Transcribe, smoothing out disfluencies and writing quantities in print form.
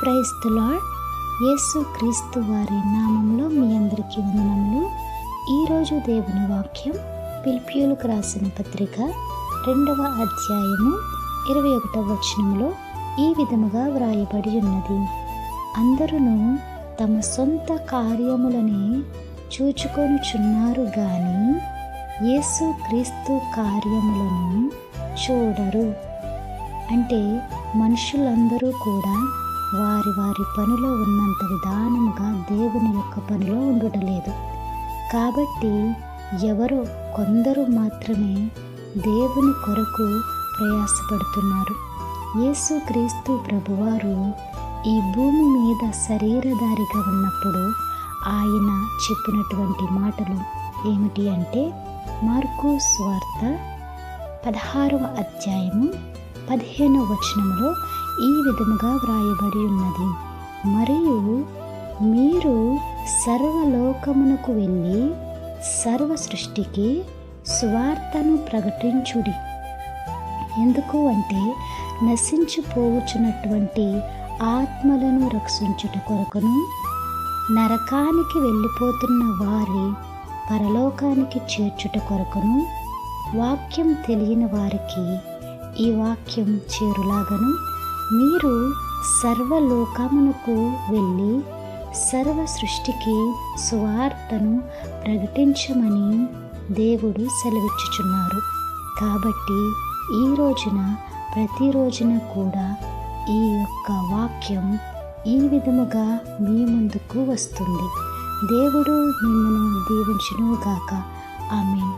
Praise the lord. యేసు క్రీస్తు వారి నామంలో మీ అందరికీ వందనములు. ఈరోజు దేవుని వాక్యం ఫిలిప్పీయులకు రాసిన పత్రిక 2వ అధ్యాయము 21వ వచనంలో ఈ విధముగా వ్రాయబడి ఉన్నది. అందరూ తమ సొంత కార్యములనే చూచుకొనుచున్నారు గాని యేసు క్రీస్తు కార్యములను చూడరు. అంటే మనుషులందరూ కూడా వారి వారి పనిలో ఉన్నంత విధానముగా దేవుని యొక్క పనిలో ఉండటలేదు. కాబట్టి ఎవరో కొందరు మాత్రమే దేవుని కొరకు ప్రయాసపడుతున్నారు. యేసు క్రీస్తు ప్రభువారు ఈ భూమి మీద శరీరధారిగా ఉన్నప్పుడు ఆయన చెప్పినటువంటి మాటలు ఏమిటి అంటే, మార్కు సువార్త 16వ అధ్యాయము 15వ వచనంలో ఈ విధముగా వ్రాయబడి ఉన్నది. మరియు మీరు సర్వలోకమునకు వెళ్ళి సర్వ సృష్టికి సువార్తను ప్రకటించుడి. ఎందుకు అంటే నశించిపోవచ్చున్నటువంటి ఆత్మలను రక్షించుట కొరకును, నరకానికి వెళ్ళిపోతున్న వారి పరలోకానికి చేర్చుట కొరకును, వాక్యం తెలియని వారికి ఈ వాక్యం చేరులాగను మీరు సర్వలోకమునకు వెళ్ళి సర్వ సృష్టికి సువార్తను ప్రకటించమని దేవుడు సెలవిచ్చుచున్నారు. కాబట్టి ఈ రోజున ప్రతిరోజున కూడా ఈ యొక్క వాక్యం ఈ విధముగా మీ ముందుకు వస్తుంది. దేవుడు మిమ్మల్ని దీవించును గాక. ఆమేన్.